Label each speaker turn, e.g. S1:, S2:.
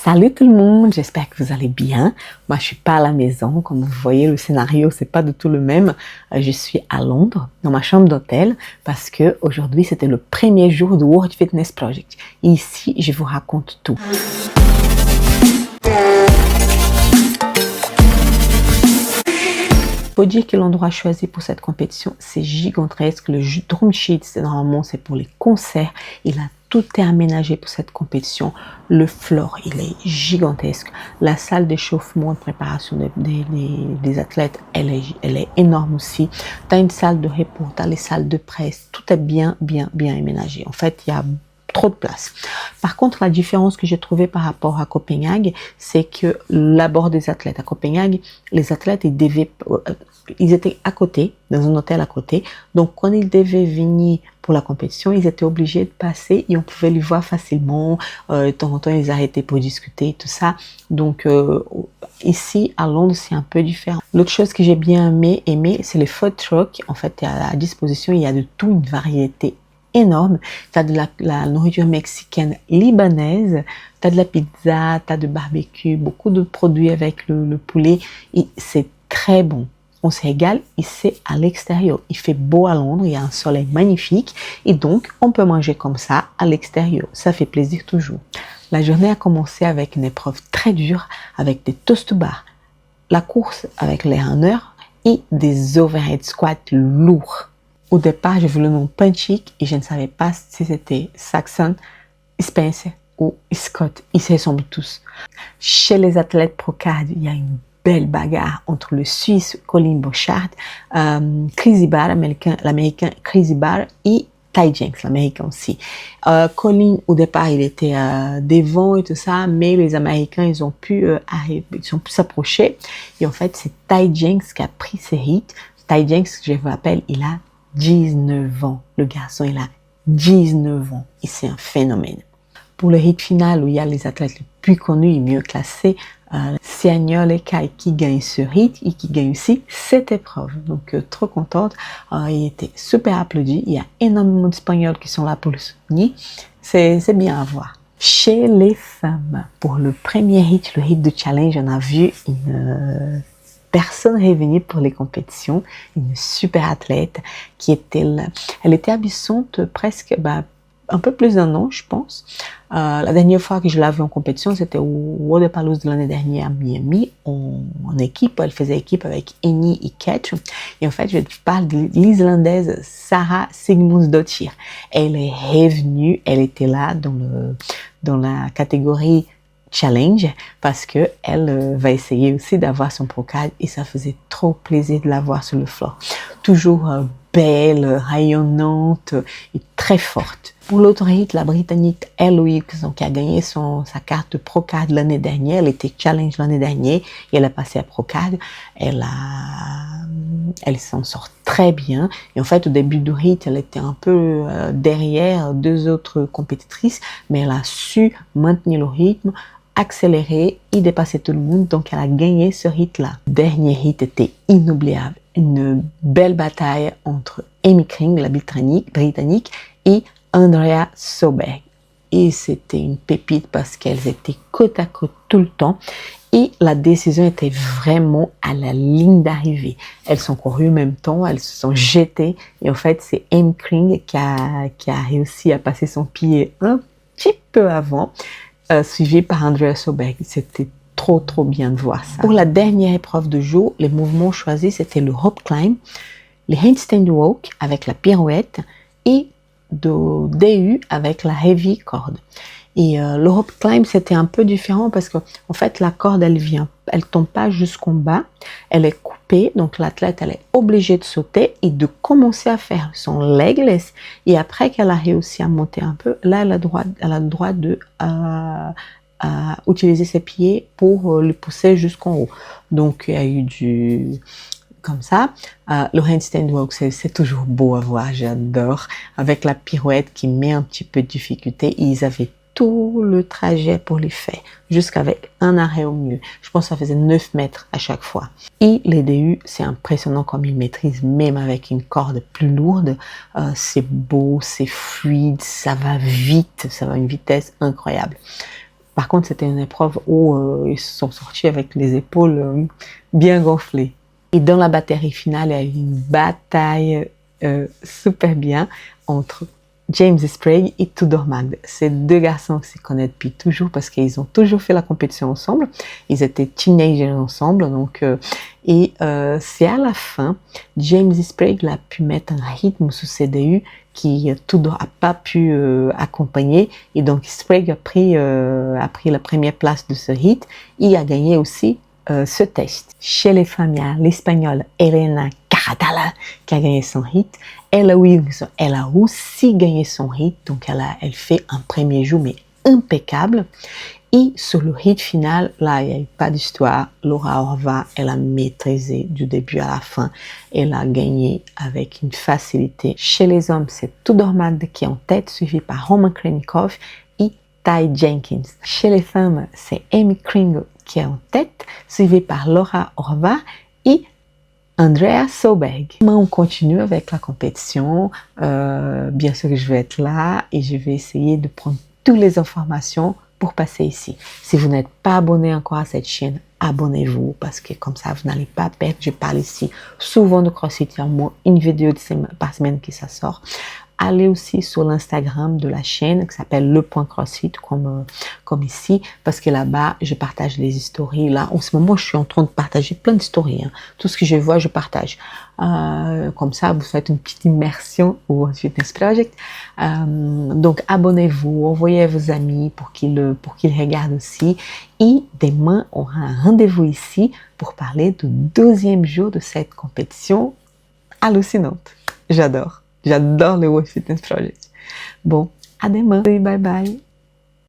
S1: Salut tout le monde, j'espère que vous allez bien. Moi, je suis pas à la maison. Comme vous voyez, le scénario, c'est pas du tout le même. Je suis à Londres, dans ma chambre d'hôtel, parce que aujourd'hui, c'était le premier jour du World Fitness Project. Et ici, je vous raconte tout. Il faut dire que l'endroit choisi pour cette compétition, c'est gigantesque. Le Drum Sheet, normalement, c'est pour les concerts. Tout est aménagé pour cette compétition. Le floor, il est gigantesque. La salle d'échauffement de préparation des athlètes, elle est énorme aussi. Tu as une salle de repos, tu as les salles de presse. Tout est bien aménagé. En fait, il y a trop de place. Par contre, la différence que j'ai trouvée par rapport à Copenhague, c'est que l'abord des athlètes. À Copenhague, les athlètes, ils étaient à côté, dans un hôtel à côté. Donc, quand ils devaient venir pour la compétition, ils étaient obligés de passer et on pouvait les voir facilement. De temps en temps, ils arrêtaient pour discuter, tout ça. Donc, ici, à Londres, c'est un peu différent. L'autre chose que j'ai bien aimé, c'est les food trucks. En fait, à disposition, il y a de tout, une variété énorme. Tu as de la nourriture mexicaine libanaise, tu as de la pizza, tu as de barbecue, beaucoup de produits avec le poulet et c'est très bon. On se régale ici à l'extérieur. Il fait beau à Londres, il y a un soleil magnifique et donc on peut manger comme ça à l'extérieur. Ça fait plaisir toujours. La journée a commencé avec une épreuve très dure avec des toast to bar, la course avec les runners et des overhead squats lourds. Au départ, j'ai vu le nom Punchik et je ne savais pas si c'était Saxon, Spencer ou Scott. Ils se ressemblent tous. Chez les athlètes Procard, il y a une belle bagarre entre le Suisse Colin Bochart, Chris Barr, l'Américain Chris Barr et Ty Jenks, l'Américain aussi. Colin, au départ, il était devant et tout ça, mais les Américains, ils ont pu s'approcher. Et en fait, c'est Ty Jenks qui a pris ses hits. Ty Jenks, je vous rappelle, il a 19 ans. Le garçon, il a 19 ans. Et c'est un phénomène. Pour le hit final, où il y a les athlètes les plus connus et mieux classés, c'est Agnol Kai qui gagne ce hit et qui gagne aussi cette épreuve. Donc, trop contente. Il était super applaudi. Il y a énormément d'Espagnols qui sont là pour le soutenir. C'est bien à voir. Chez les femmes, pour le premier hit, le hit de challenge, on a vu une personne revenue pour les compétitions, une super athlète qui était là. Elle était absente presque un peu plus d'un an, je pense. La dernière fois que je l'ai vue en compétition, c'était au Wodapalooza de l'année dernière à Miami, en équipe. Elle faisait équipe avec Eni et Ketch. Et en fait, je parle de l'Islandaise Sarah Sigmundsdóttir. Elle est revenue, elle était là dans la catégorie challenge parce que elle va essayer aussi d'avoir son Procard et ça faisait trop plaisir de la voir sur le floor. Toujours belle, rayonnante et très forte. Pour l'autre hit, la Britannique Eloise Wilkinson qui a gagné sa carte Procard l'année dernière, elle était challenge l'année dernière et elle a passé à Procard. Elle s'en sort très bien et en fait au début du hit, elle était un peu derrière deux autres compétitrices, mais elle a su maintenir le rythme, accélérer et dépasser tout le monde, donc elle a gagné ce hit-là. Le dernier hit était inoubliable, une belle bataille entre Amy King, la britannique, et Andrea Sauberg. Et c'était une pépite parce qu'elles étaient côte à côte tout le temps et la décision était vraiment à la ligne d'arrivée. Elles sont courues en même temps, elles se sont jetées et en fait c'est Amy King qui a réussi à passer son pied un petit peu avant, suivi par Andrea Sauberg. C'était trop bien de voir ça. Pour la dernière épreuve de jour, les mouvements choisis c'était le rope climb, le handstand walk avec la pirouette et de DU avec la heavy corde. Et le rope climb c'était un peu différent parce que en fait la corde elle tombe pas jusqu'en bas, elle est coupée, donc l'athlète elle est obligée de sauter et de commencer à faire son legless et après qu'elle a réussi à monter un peu, là elle a le droit de utiliser ses pieds pour le pousser jusqu'en haut. Donc il y a eu comme ça. Le handstand walk, c'est toujours beau à voir, j'adore. Avec la pirouette qui met un petit peu de difficulté. Ils avaient tout le trajet pour les faire, jusqu'avec un arrêt au milieu. Je pense que ça faisait 9 mètres à chaque fois. Et les DU, c'est impressionnant comme ils maîtrisent, même avec une corde plus lourde. C'est beau, c'est fluide, ça va vite, ça va à une vitesse incroyable. Par contre, c'était une épreuve où ils se sont sortis avec les épaules bien gonflées. Et dans la batterie finale, il y a eu une bataille super bien entre James Sprague et Tudor Magde. Ces deux garçons qui se connaissent depuis toujours parce qu'ils ont toujours fait la compétition ensemble. Ils étaient teenagers ensemble. Donc, c'est à la fin, James Sprague a pu mettre un rythme sous CDU qui Tudor n'a pas pu accompagner. Et donc, Sprague a pris la première place de ce hit et a gagné aussi ce test. Chez les femmes, il y a l'Espagnole Elena Caradala qui a gagné son hit. Ella Wilkinson, elle a aussi gagné son hit, donc elle fait un premier jour mais impeccable. Et sur le hit final, là, il n'y a eu pas d'histoire. Laura Horvath, elle a maîtrisé du début à la fin. Elle a gagné avec une facilité. Chez les hommes, c'est Tudor Magde qui est en tête, suivi par Roman Khrennikov et Ty Jenkins. Chez les femmes, c'est Amy Kringle qui est en tête, suivi par Laura Horvath et Andrea Sauberg. On continue avec la compétition. Bien sûr que je vais être là et je vais essayer de prendre toutes les informations pour passer ici. Si vous n'êtes pas abonné encore à cette chaîne, abonnez-vous parce que comme ça, vous n'allez pas perdre. Je parle ici souvent de CrossFit. Il y a au moins une vidéo par semaine qui ça sort. Allez aussi sur l'Instagram de la chaîne qui s'appelle Le Point CrossFit comme ici parce que là-bas je partage les stories. Là en ce moment je suis en train de partager plein de stories. Tout ce que je vois je partage. Comme ça vous faites une petite immersion au Fitness Project. Donc abonnez-vous, envoyez à vos amis pour qu'ils regardent aussi. Et demain on aura un rendez-vous ici pour parler du deuxième jour de cette compétition hallucinante. J'adore le World Fitness Project. Bon, à demain. Bye bye.